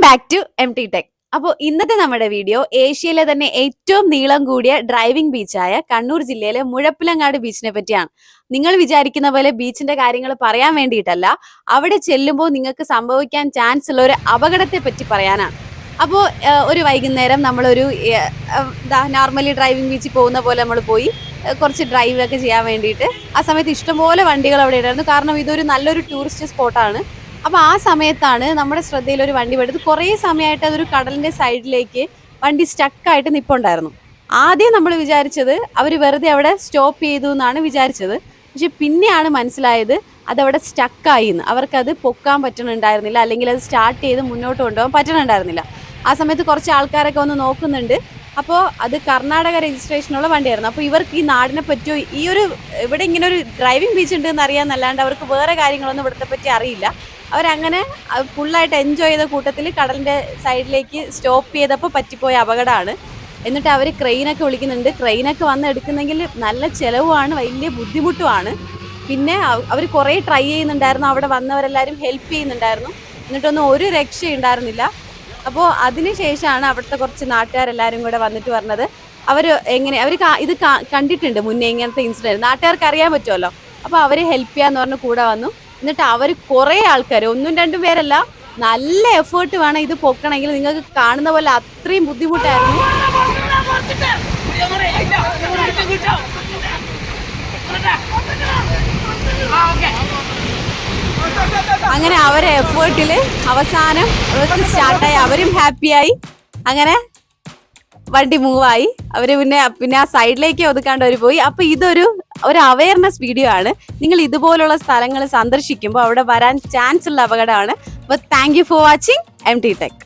Back to MT tech. അപ്പോൾ ഇന്നത്തെ നമ്മുടെ വീഡിയോ ഏഷ്യയിലെ തന്നെ ഏറ്റവും നീളം കൂടിയ ഡ്രൈവിംഗ് ബീച്ചായ കണ്ണൂർ ജില്ലയിലെ മുഴപ്പിലങ്ങാട് ബീച്ചിനെ പറ്റിയാണ്. നിങ്ങൾ വിചാരിക്കുന്ന പോലെ ബീച്ചിന്റെ കാര്യങ്ങൾ പറയാൻ വേണ്ടിയിട്ടല്ല, അവിടെ ചെല്ലുമ്പോൾ നിങ്ങൾക്ക് സംഭവിക്കാൻ ചാൻസ് ഉള്ള ഒരു അപകടത്തെ പറ്റി പറയാനാണ്. അപ്പോൾ ഒരു വൈകുന്നേരം നമ്മളൊരു നോർമലി ഡ്രൈവിംഗ് ബീച്ചിൽ പോകുന്ന പോലെ നമ്മൾ പോയി കുറച്ച് ഡ്രൈവ് ഒക്കെ ചെയ്യാൻ വേണ്ടിയിട്ട് ആ സമയത്ത് ഇഷ്ടംപോലെ വണ്ടികൾ അവിടെ ഉണ്ടായിരുന്നു. കാരണം ഇതൊരു നല്ലൊരു ടൂറിസ്റ്റ് സ്പോട്ടാണ്. അപ്പോൾ ആ സമയത്താണ് നമ്മുടെ ശ്രദ്ധയിൽ ഒരു വണ്ടി പെട്ടത്. കുറേ സമയമായിട്ട് അതൊരു കടലിൻ്റെ സൈഡിലേക്ക് വണ്ടി സ്റ്റക്കായിട്ട് നിൽപ്പുണ്ടായിരുന്നു. ആദ്യം നമ്മൾ വിചാരിച്ചത് അവർ വെറുതെ അവിടെ സ്റ്റോപ്പ് ചെയ്തു എന്നാണ് വിചാരിച്ചത്. പക്ഷെ പിന്നെയാണ് മനസ്സിലായത് അതവിടെ സ്റ്റക്കായി എന്ന്. അവർക്കത് പൊക്കാൻ പറ്റണുണ്ടായിരുന്നില്ല, അല്ലെങ്കിൽ അത് സ്റ്റാർട്ട് ചെയ്ത് മുന്നോട്ട് കൊണ്ടുപോകാൻ പറ്റണുണ്ടായിരുന്നില്ല. ആ സമയത്ത് കുറച്ച് ആൾക്കാരൊക്കെ ഒന്ന് നോക്കുന്നുണ്ട്. അപ്പോൾ അത് കർണാടക രജിസ്ട്രേഷനുള്ള വണ്ടിയായിരുന്നു. അപ്പോൾ ഇവർക്ക് ഈ നാടിനെ പറ്റിയോ ഈ ഒരു ഇവിടെ ഇങ്ങനെ ഒരു ഡ്രൈവിംഗ് ബീച്ച് ഉണ്ട് എന്ന് അറിയാമെന്നല്ലാണ്ട് അവർക്ക് വേറെ കാര്യങ്ങളൊന്നും ഇവിടുത്തെ പറ്റി അറിയില്ല. അവരങ്ങനെ ഫുള്ളായിട്ട് എൻജോയ് ചെയ്ത കൂട്ടത്തിൽ കടലിൻ്റെ സൈഡിലേക്ക് സ്റ്റോപ്പ് ചെയ്തപ്പോൾ പറ്റിപ്പോയ അപകടമാണ്. എന്നിട്ട് അവർ ക്രെയിനൊക്കെ വിളിക്കുന്നുണ്ട്. ക്രെയിനൊക്കെ വന്ന് എടുക്കുന്നെങ്കിൽ നല്ല ചിലവുമാണ്, വലിയ ബുദ്ധിമുട്ടുമാണ്. പിന്നെ അവർ കുറേ ട്രൈ ചെയ്യുന്നുണ്ടായിരുന്നു, അവിടെ വന്നവരെല്ലാവരും ഹെൽപ്പ് ചെയ്യുന്നുണ്ടായിരുന്നു. എന്നിട്ടൊന്നും ഒരു രക്ഷയുണ്ടായിരുന്നില്ല. അപ്പോൾ അതിന് ശേഷമാണ് അവിടുത്തെ കുറച്ച് നാട്ടുകാരെല്ലാവരും കൂടെ വന്നിട്ട് പറഞ്ഞത് അവർ ഇത് കണ്ടിട്ടുണ്ട് മുന്നേ ഇങ്ങനത്തെ ഇൻസിഡൻറ്റ്, നാട്ടുകാർക്ക് അറിയാൻ പറ്റുമല്ലോ. അപ്പോൾ അവർ ഹെൽപ്പ് ചെയ്യാന്ന് പറഞ്ഞ് കൂടെ വന്നു. എന്നിട്ട് അവർ കുറേ ആൾക്കാർ, ഒന്നും രണ്ടും പേരല്ല, നല്ല എഫേർട്ട് വേണം ഇത് പൊക്കണമെങ്കിൽ. നിങ്ങൾക്ക് കാണുന്ന പോലെ അത്രയും ബുദ്ധിമുട്ടായിരുന്നു. അങ്ങനെ അവരെ എഫേർട്ടിൽ അവസാനം സ്റ്റാർട്ടായി, അവരും ഹാപ്പിയായി. അങ്ങനെ വണ്ടി മൂവായി. അവര് പിന്നെ ആ സൈഡിലേക്ക് ഒതുക്കാണ്ട് അവർ പോയി. അപ്പൊ ഇതൊരു അവയർനെസ് വീഡിയോ ആണ്. നിങ്ങൾ ഇതുപോലുള്ള സ്ഥലങ്ങൾ സന്ദർശിക്കുമ്പോൾ അവിടെ വരാൻ ചാൻസ് ഉള്ള അപകടമാണ്. അപ്പോൾ thank you for watching MT tech.